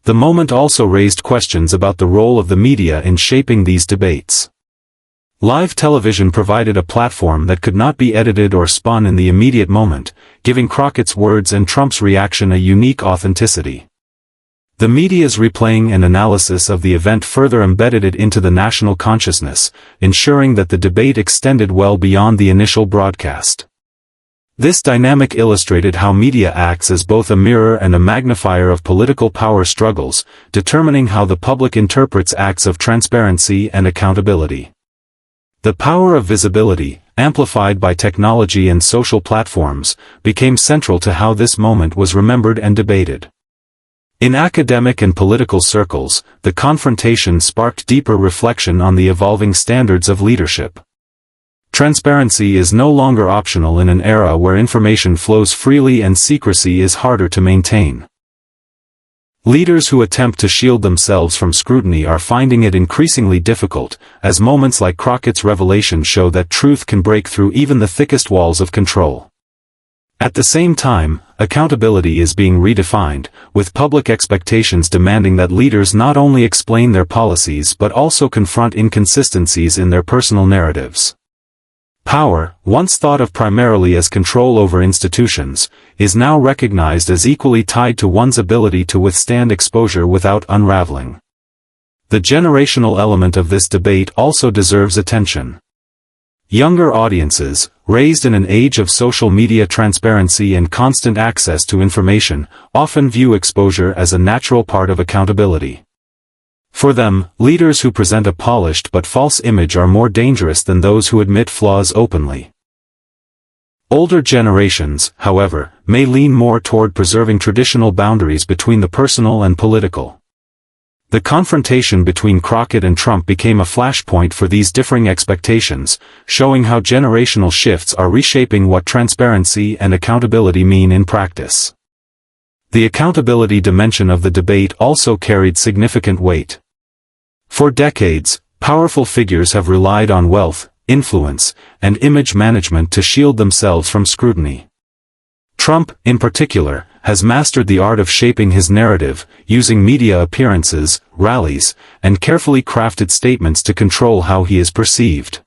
The moment also raised questions about the role of the media in shaping these debates. Live television provided a platform that could not be edited or spun in the immediate moment, giving Crockett's words and Trump's reaction a unique authenticity. The media's replaying and analysis of the event further embedded it into the national consciousness, ensuring that the debate extended well beyond the initial broadcast. This dynamic illustrated how media acts as both a mirror and a magnifier of political power struggles, determining how the public interprets acts of transparency and accountability. The power of visibility, amplified by technology and social platforms, became central to how this moment was remembered and debated. In academic and political circles, the confrontation sparked deeper reflection on the evolving standards of leadership. Transparency is no longer optional in an era where information flows freely and secrecy is harder to maintain. Leaders who attempt to shield themselves from scrutiny are finding it increasingly difficult, as moments like Crockett's revelation show that truth can break through even the thickest walls of control. At the same time, accountability is being redefined, with public expectations demanding that leaders not only explain their policies but also confront inconsistencies in their personal narratives. Power, once thought of primarily as control over institutions, is now recognized as equally tied to one's ability to withstand exposure without unraveling. The generational element of this debate also deserves attention. Younger audiences, raised in an age of social media transparency and constant access to information, often view exposure as a natural part of accountability. For them, leaders who present a polished but false image are more dangerous than those who admit flaws openly. Older generations, however, may lean more toward preserving traditional boundaries between the personal and political. The confrontation between Crockett and Trump became a flashpoint for these differing expectations, showing how generational shifts are reshaping what transparency and accountability mean in practice. The accountability dimension of the debate also carried significant weight. For decades, powerful figures have relied on wealth, influence, and image management to shield themselves from scrutiny. Trump, in particular, has mastered the art of shaping his narrative, using media appearances, rallies, and carefully crafted statements to control how he is perceived.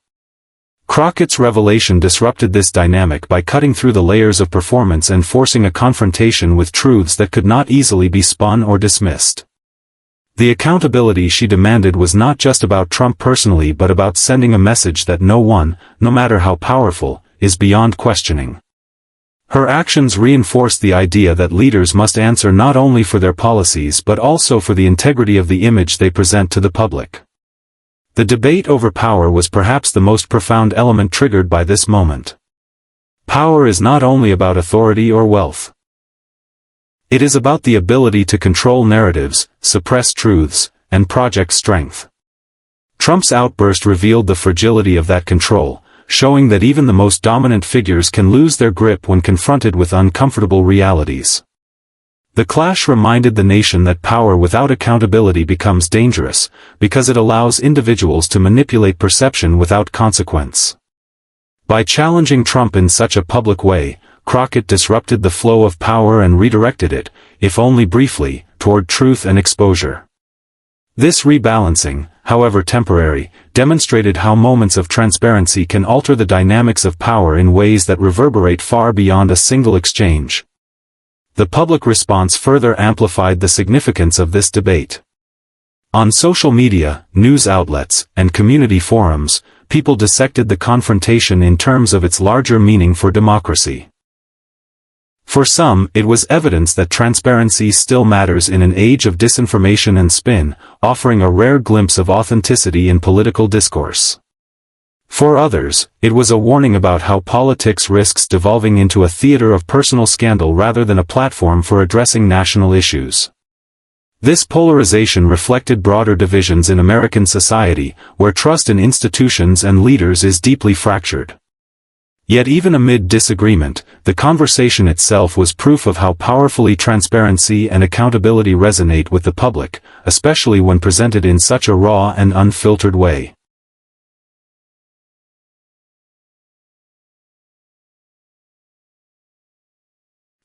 Crockett's revelation disrupted this dynamic by cutting through the layers of performance and forcing a confrontation with truths that could not easily be spun or dismissed. The accountability she demanded was not just about Trump personally but about sending a message that no one, no matter how powerful, is beyond questioning. Her actions reinforced the idea that leaders must answer not only for their policies but also for the integrity of the image they present to the public. The debate over power was perhaps the most profound element triggered by this moment. Power is not only about authority or wealth. It is about the ability to control narratives, suppress truths, and project strength. Trump's outburst revealed the fragility of that control, showing that even the most dominant figures can lose their grip when confronted with uncomfortable realities. The clash reminded the nation that power without accountability becomes dangerous, because it allows individuals to manipulate perception without consequence. By challenging Trump in such a public way, Crockett disrupted the flow of power and redirected it, if only briefly, toward truth and exposure. This rebalancing, however temporary, demonstrated how moments of transparency can alter the dynamics of power in ways that reverberate far beyond a single exchange. The public response further amplified the significance of this debate. On social media, news outlets, and community forums, people dissected the confrontation in terms of its larger meaning for democracy. For some, it was evidence that transparency still matters in an age of disinformation and spin, offering a rare glimpse of authenticity in political discourse. For others, it was a warning about how politics risks devolving into a theater of personal scandal rather than a platform for addressing national issues. This polarization reflected broader divisions in American society, where trust in institutions and leaders is deeply fractured. Yet even amid disagreement, the conversation itself was proof of how powerfully transparency and accountability resonate with the public, especially when presented in such a raw and unfiltered way.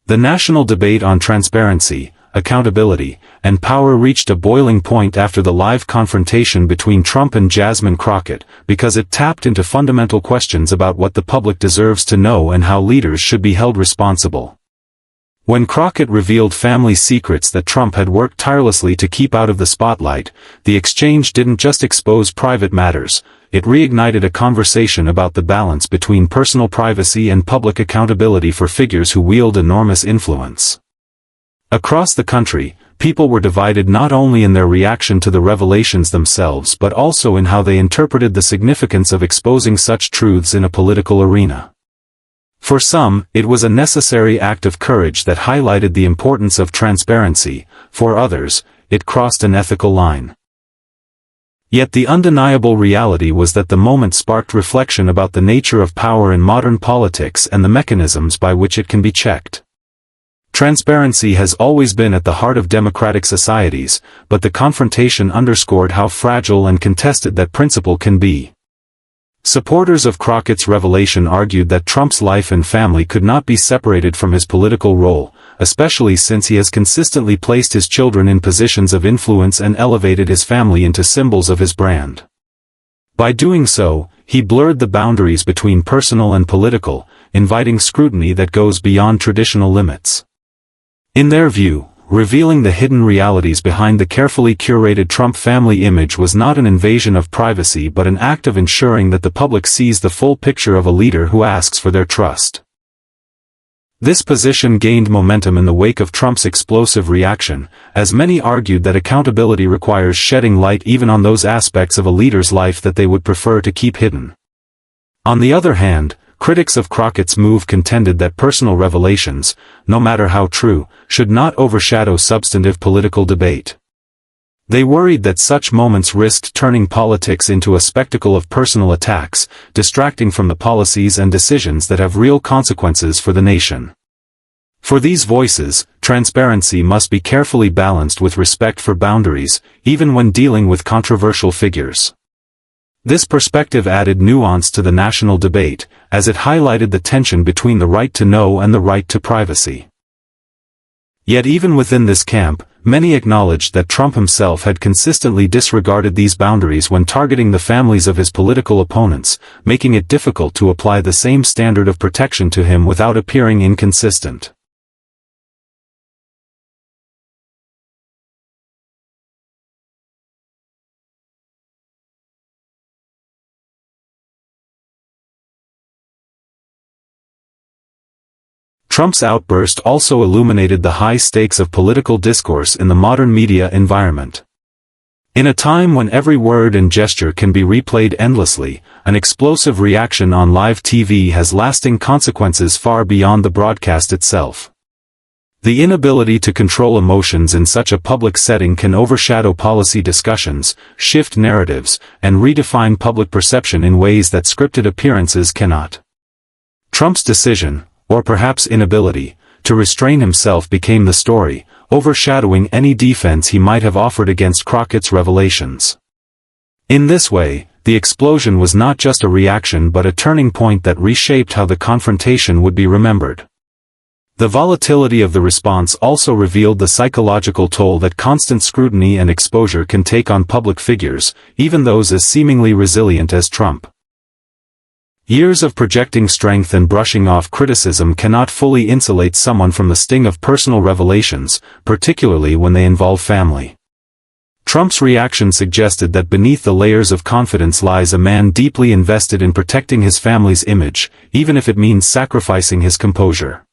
The national debate on transparency, accountability, and power reached a boiling point after the live confrontation between Trump and Jasmine Crockett, because it tapped into fundamental questions about what the public deserves to know and how leaders should be held responsible. When Crockett revealed family secrets that Trump had worked tirelessly to keep out of the spotlight, the exchange didn't just expose private matters, it reignited a conversation about the balance between personal privacy and public accountability for figures who wield enormous influence. Across the country, people were divided not only in their reaction to the revelations themselves but also in how they interpreted the significance of exposing such truths in a political arena. For some, it was a necessary act of courage that highlighted the importance of transparency; for others, it crossed an ethical line. Yet the undeniable reality was that the moment sparked reflection about the nature of power in modern politics and the mechanisms by which it can be checked. Transparency has always been at the heart of democratic societies, but the confrontation underscored how fragile and contested that principle can be. Supporters of Crockett's revelation argued that Trump's life and family could not be separated from his political role, especially since he has consistently placed his children in positions of influence and elevated his family into symbols of his brand. By doing so, he blurred the boundaries between personal and political, inviting scrutiny that goes beyond traditional limits. In their view, revealing the hidden realities behind the carefully curated Trump family image was not an invasion of privacy but an act of ensuring that the public sees the full picture of a leader who asks for their trust. This position gained momentum in the wake of Trump's explosive reaction, as many argued that accountability requires shedding light even on those aspects of a leader's life that they would prefer to keep hidden. On the other hand, critics of Crockett's move contended that personal revelations, no matter how true, should not overshadow substantive political debate. They worried that such moments risked turning politics into a spectacle of personal attacks, distracting from the policies and decisions that have real consequences for the nation. For these voices, transparency must be carefully balanced with respect for boundaries, even when dealing with controversial figures. This perspective added nuance to the national debate, as it highlighted the tension between the right to know and the right to privacy. Yet even within this camp, many acknowledged that Trump himself had consistently disregarded these boundaries when targeting the families of his political opponents, making it difficult to apply the same standard of protection to him without appearing inconsistent. Trump's outburst also illuminated the high stakes of political discourse in the modern media environment. In a time when every word and gesture can be replayed endlessly, an explosive reaction on live TV has lasting consequences far beyond the broadcast itself. The inability to control emotions in such a public setting can overshadow policy discussions, shift narratives, and redefine public perception in ways that scripted appearances cannot. Trump's decision, or perhaps inability, to restrain himself became the story, overshadowing any defense he might have offered against Crockett's revelations. In this way, the explosion was not just a reaction but a turning point that reshaped how the confrontation would be remembered. The volatility of the response also revealed the psychological toll that constant scrutiny and exposure can take on public figures, even those as seemingly resilient as Trump. Years of projecting strength and brushing off criticism cannot fully insulate someone from the sting of personal revelations, particularly when they involve family. Trump's reaction suggested that beneath the layers of confidence lies a man deeply invested in protecting his family's image, even if it means sacrificing his composure.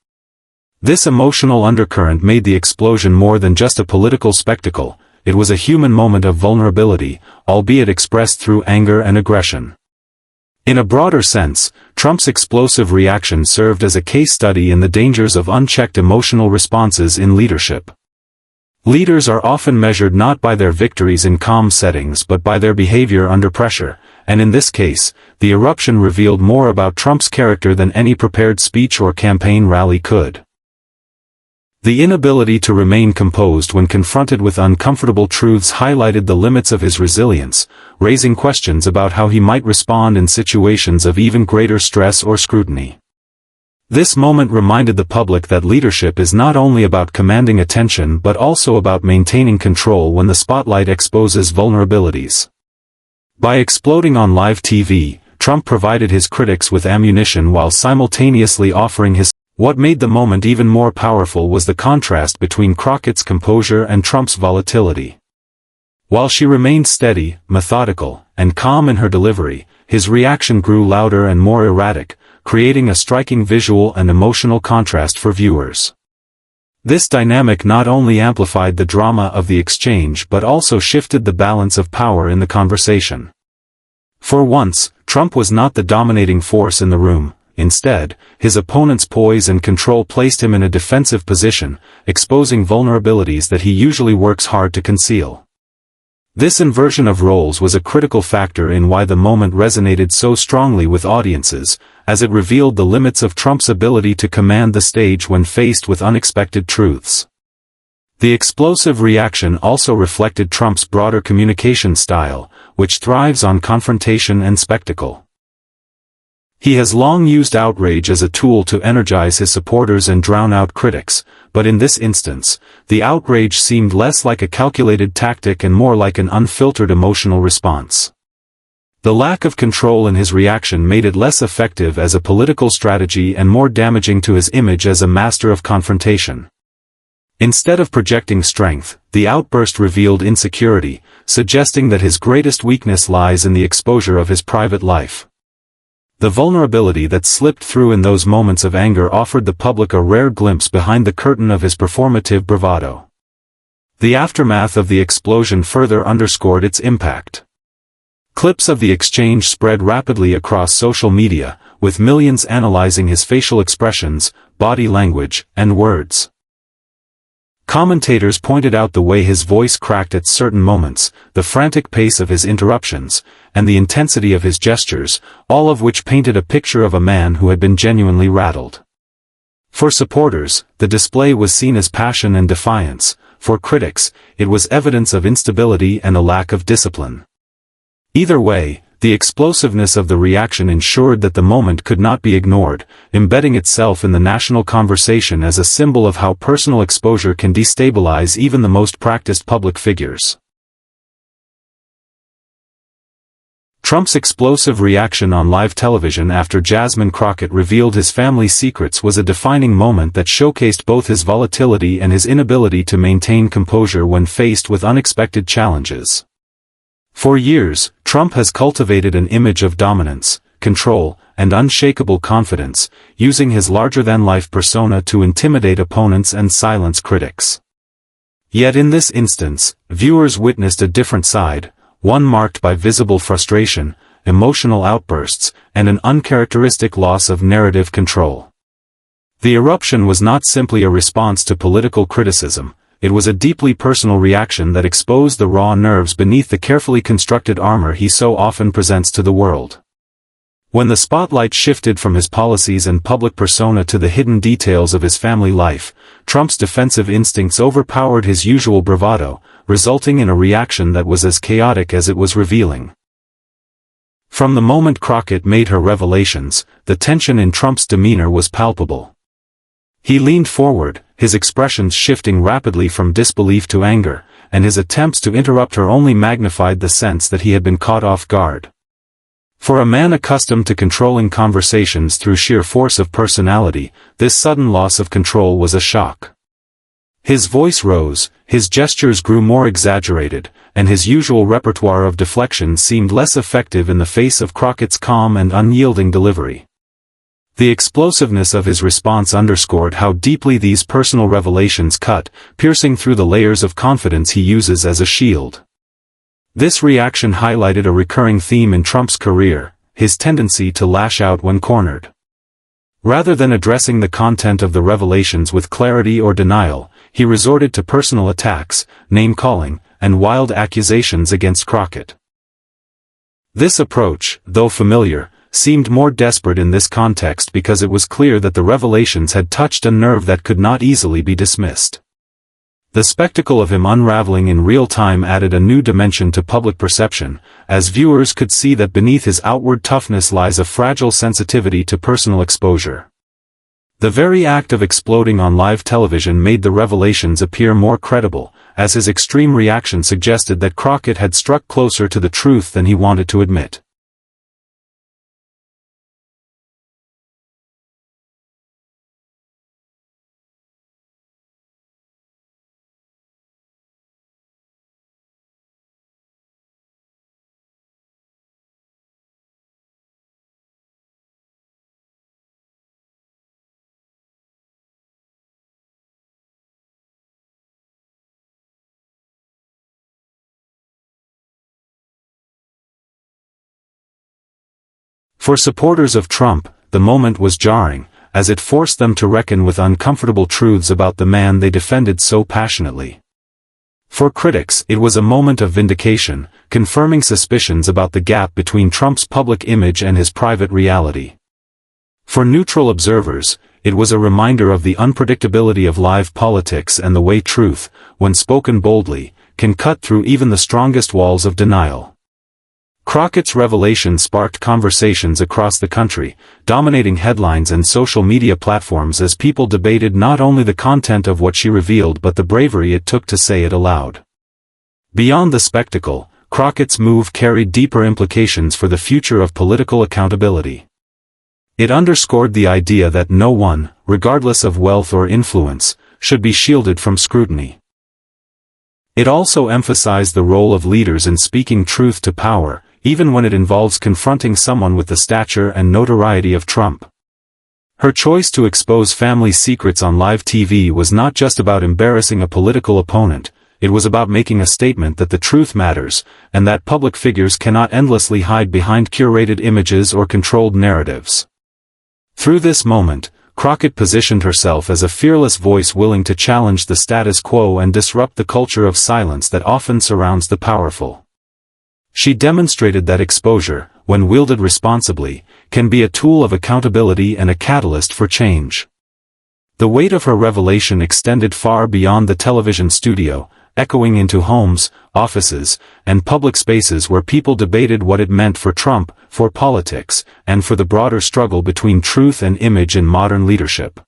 This emotional undercurrent made the explosion more than just a political spectacle; it was a human moment of vulnerability, albeit expressed through anger and aggression. In a broader sense, Trump's explosive reaction served as a case study in the dangers of unchecked emotional responses in leadership. Leaders are often measured not by their victories in calm settings but by their behavior under pressure, and in this case, the eruption revealed more about Trump's character than any prepared speech or campaign rally could. The inability to remain composed when confronted with uncomfortable truths highlighted the limits of his resilience, raising questions about how he might respond in situations of even greater stress or scrutiny. This moment reminded the public that leadership is not only about commanding attention but also about maintaining control when the spotlight exposes vulnerabilities. By exploding on live TV, Trump provided his critics with ammunition while simultaneously offering his. What made the moment even more powerful was the contrast between Crockett's composure and Trump's volatility. While she remained steady, methodical, and calm in her delivery, his reaction grew louder and more erratic, creating a striking visual and emotional contrast for viewers. This dynamic not only amplified the drama of the exchange but also shifted the balance of power in the conversation. For once, Trump was not the dominating force in the room. Instead, his opponent's poise and control placed him in a defensive position, exposing vulnerabilities that he usually works hard to conceal. This inversion of roles was a critical factor in why the moment resonated so strongly with audiences, as it revealed the limits of Trump's ability to command the stage when faced with unexpected truths. The explosive reaction also reflected Trump's broader communication style, which thrives on confrontation and spectacle. He has long used outrage as a tool to energize his supporters and drown out critics, but in this instance, the outrage seemed less like a calculated tactic and more like an unfiltered emotional response. The lack of control in his reaction made it less effective as a political strategy and more damaging to his image as a master of confrontation. Instead of projecting strength, the outburst revealed insecurity, suggesting that his greatest weakness lies in the exposure of his private life. The vulnerability that slipped through in those moments of anger offered the public a rare glimpse behind the curtain of his performative bravado. The aftermath of the explosion further underscored its impact. Clips of the exchange spread rapidly across social media, with millions analyzing his facial expressions, body language, and words. Commentators pointed out the way his voice cracked at certain moments, the frantic pace of his interruptions, and the intensity of his gestures, all of which painted a picture of a man who had been genuinely rattled. For supporters, the display was seen as passion and defiance. For critics, it was evidence of instability and a lack of discipline. Either way, the explosiveness of the reaction ensured that the moment could not be ignored, embedding itself in the national conversation as a symbol of how personal exposure can destabilize even the most practiced public figures. Trump's explosive reaction on live television after Jasmine Crockett revealed his family's secrets was a defining moment that showcased both his volatility and his inability to maintain composure when faced with unexpected challenges. For years, Trump has cultivated an image of dominance, control, and unshakable confidence, using his larger-than-life persona to intimidate opponents and silence critics. Yet in this instance, viewers witnessed a different side, one marked by visible frustration, emotional outbursts, and an uncharacteristic loss of narrative control. The eruption was not simply a response to political criticism. It was a deeply personal reaction that exposed the raw nerves beneath the carefully constructed armor he so often presents to the world. When the spotlight shifted from his policies and public persona to the hidden details of his family life, Trump's defensive instincts overpowered his usual bravado, resulting in a reaction that was as chaotic as it was revealing. From the moment Crockett made her revelations, the tension in Trump's demeanor was palpable. He leaned forward, his expressions shifting rapidly from disbelief to anger, and his attempts to interrupt her only magnified the sense that he had been caught off guard. For a man accustomed to controlling conversations through sheer force of personality, this sudden loss of control was a shock. His voice rose, his gestures grew more exaggerated, and his usual repertoire of deflection seemed less effective in the face of Crockett's calm and unyielding delivery. The explosiveness of his response underscored how deeply these personal revelations cut, piercing through the layers of confidence he uses as a shield. This reaction highlighted a recurring theme in Trump's career, his tendency to lash out when cornered. Rather than addressing the content of the revelations with clarity or denial, he resorted to personal attacks, name-calling, and wild accusations against Crockett. This approach, though familiar, seemed more desperate in this context because it was clear that the revelations had touched a nerve that could not easily be dismissed. The spectacle of him unraveling in real time added a new dimension to public perception, as viewers could see that beneath his outward toughness lies a fragile sensitivity to personal exposure. The very act of exploding on live television made the revelations appear more credible, as his extreme reaction suggested that Crockett had struck closer to the truth than he wanted to admit. For supporters of Trump, the moment was jarring, as it forced them to reckon with uncomfortable truths about the man they defended so passionately. For critics, it was a moment of vindication, confirming suspicions about the gap between Trump's public image and his private reality. For neutral observers, it was a reminder of the unpredictability of live politics and the way truth, when spoken boldly, can cut through even the strongest walls of denial. Crockett's revelation sparked conversations across the country, dominating headlines and social media platforms as people debated not only the content of what she revealed but the bravery it took to say it aloud. Beyond the spectacle, Crockett's move carried deeper implications for the future of political accountability. It underscored the idea that no one, regardless of wealth or influence, should be shielded from scrutiny. It also emphasized the role of leaders in speaking truth to power, even when it involves confronting someone with the stature and notoriety of Trump. Her choice to expose family secrets on live TV was not just about embarrassing a political opponent, it was about making a statement that the truth matters, and that public figures cannot endlessly hide behind curated images or controlled narratives. Through this moment, Crockett positioned herself as a fearless voice willing to challenge the status quo and disrupt the culture of silence that often surrounds the powerful. She demonstrated that exposure, when wielded responsibly, can be a tool of accountability and a catalyst for change. The weight of her revelation extended far beyond the television studio, echoing into homes, offices, and public spaces where people debated what it meant for Trump, for politics, and for the broader struggle between truth and image in modern leadership.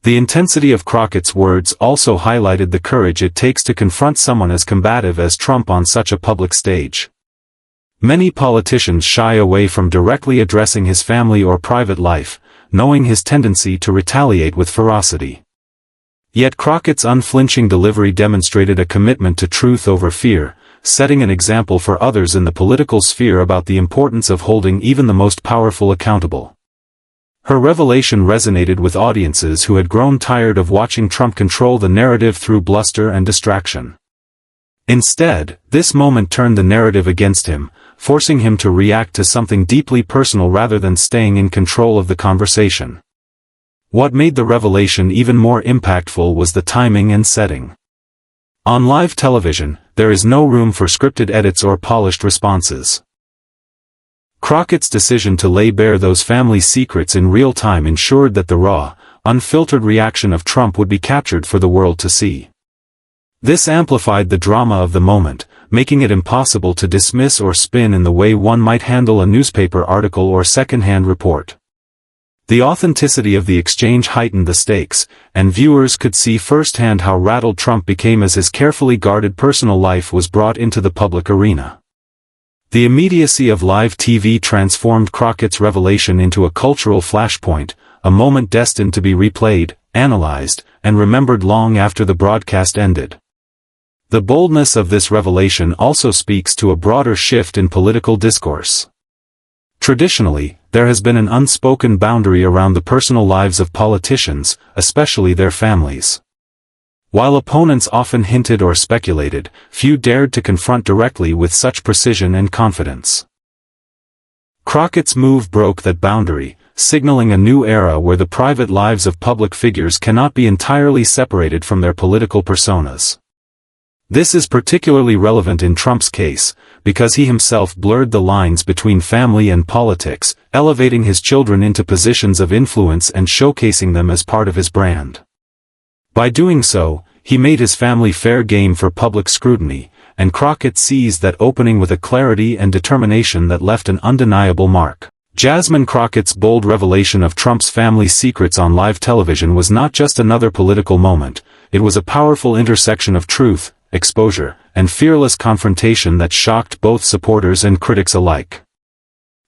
The intensity of Crockett's words also highlighted the courage it takes to confront someone as combative as Trump on such a public stage. Many politicians shy away from directly addressing his family or private life, knowing his tendency to retaliate with ferocity. Yet Crockett's unflinching delivery demonstrated a commitment to truth over fear, setting an example for others in the political sphere about the importance of holding even the most powerful accountable. Her revelation resonated with audiences who had grown tired of watching Trump control the narrative through bluster and distraction. Instead, this moment turned the narrative against him, forcing him to react to something deeply personal rather than staying in control of the conversation. What made the revelation even more impactful was the timing and setting. On live television, there is no room for scripted edits or polished responses. Crockett's decision to lay bare those family secrets in real time ensured that the raw, unfiltered reaction of Trump would be captured for the world to see. This amplified the drama of the moment, making it impossible to dismiss or spin in the way one might handle a newspaper article or second-hand report. The authenticity of the exchange heightened the stakes, and viewers could see firsthand how rattled Trump became as his carefully guarded personal life was brought into the public arena. The immediacy of live TV transformed Crockett's revelation into a cultural flashpoint, a moment destined to be replayed, analyzed, and remembered long after the broadcast ended. The boldness of this revelation also speaks to a broader shift in political discourse. Traditionally, there has been an unspoken boundary around the personal lives of politicians, especially their families. While opponents often hinted or speculated, few dared to confront directly with such precision and confidence. Crockett's move broke that boundary, signaling a new era where the private lives of public figures cannot be entirely separated from their political personas. This is particularly relevant in Trump's case, because he himself blurred the lines between family and politics, elevating his children into positions of influence and showcasing them as part of his brand. By doing so, he made his family fair game for public scrutiny, and Crockett seized that opening with a clarity and determination that left an undeniable mark. Jasmine Crockett's bold revelation of Trump's family secrets on live television was not just another political moment, it was a powerful intersection of truth, exposure, and fearless confrontation that shocked both supporters and critics alike.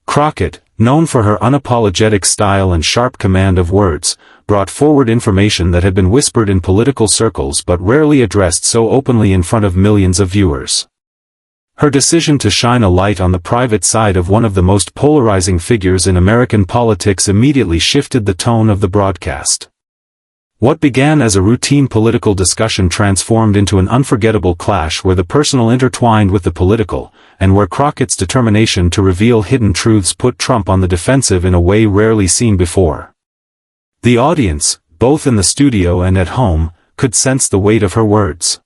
Crockett, known for her unapologetic style and sharp command of words, brought forward information that had been whispered in political circles but rarely addressed so openly in front of millions of viewers. Her decision to shine a light on the private side of one of the most polarizing figures in American politics immediately shifted the tone of the broadcast. What began as a routine political discussion transformed into an unforgettable clash where the personal intertwined with the political, and where Crockett's determination to reveal hidden truths put Trump on the defensive in a way rarely seen before. The audience, both in the studio and at home, could sense the weight of her words.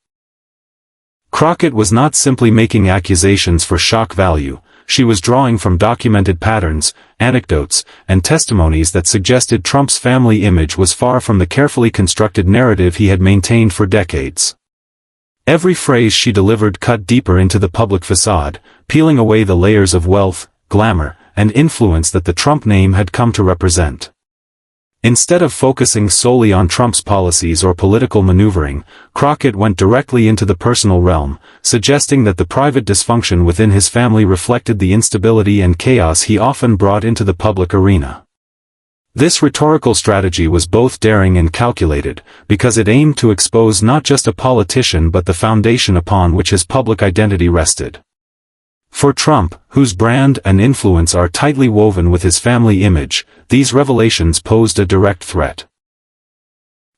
Crockett was not simply making accusations for shock value, she was drawing from documented patterns, anecdotes, and testimonies that suggested Trump's family image was far from the carefully constructed narrative he had maintained for decades. Every phrase she delivered cut deeper into the public facade, peeling away the layers of wealth, glamour, and influence that the Trump name had come to represent. Instead of focusing solely on Trump's policies or political maneuvering, Crockett went directly into the personal realm, suggesting that the private dysfunction within his family reflected the instability and chaos he often brought into the public arena. This rhetorical strategy was both daring and calculated, because it aimed to expose not just a politician but the foundation upon which his public identity rested. For Trump, whose brand and influence are tightly woven with his family image, these revelations posed a direct threat.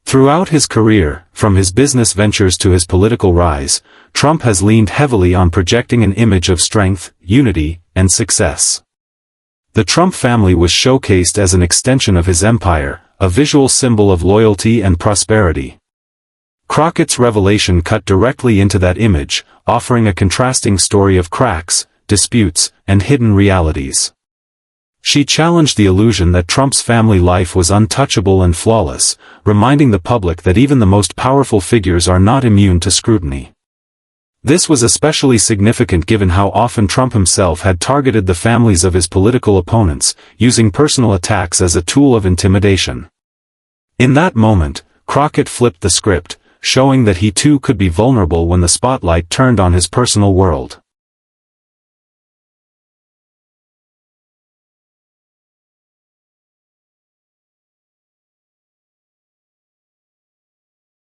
Throughout his career, from his business ventures to his political rise, Trump has leaned heavily on projecting an image of strength, unity, and success. The Trump family was showcased as an extension of his empire, a visual symbol of loyalty and prosperity. Crockett's revelation cut directly into that image, offering a contrasting story of cracks, disputes, and hidden realities. She challenged the illusion that Trump's family life was untouchable and flawless, reminding the public that even the most powerful figures are not immune to scrutiny. This was especially significant given how often Trump himself had targeted the families of his political opponents, using personal attacks as a tool of intimidation. In that moment, Crockett flipped the script, showing that he too could be vulnerable when the spotlight turned on his personal world.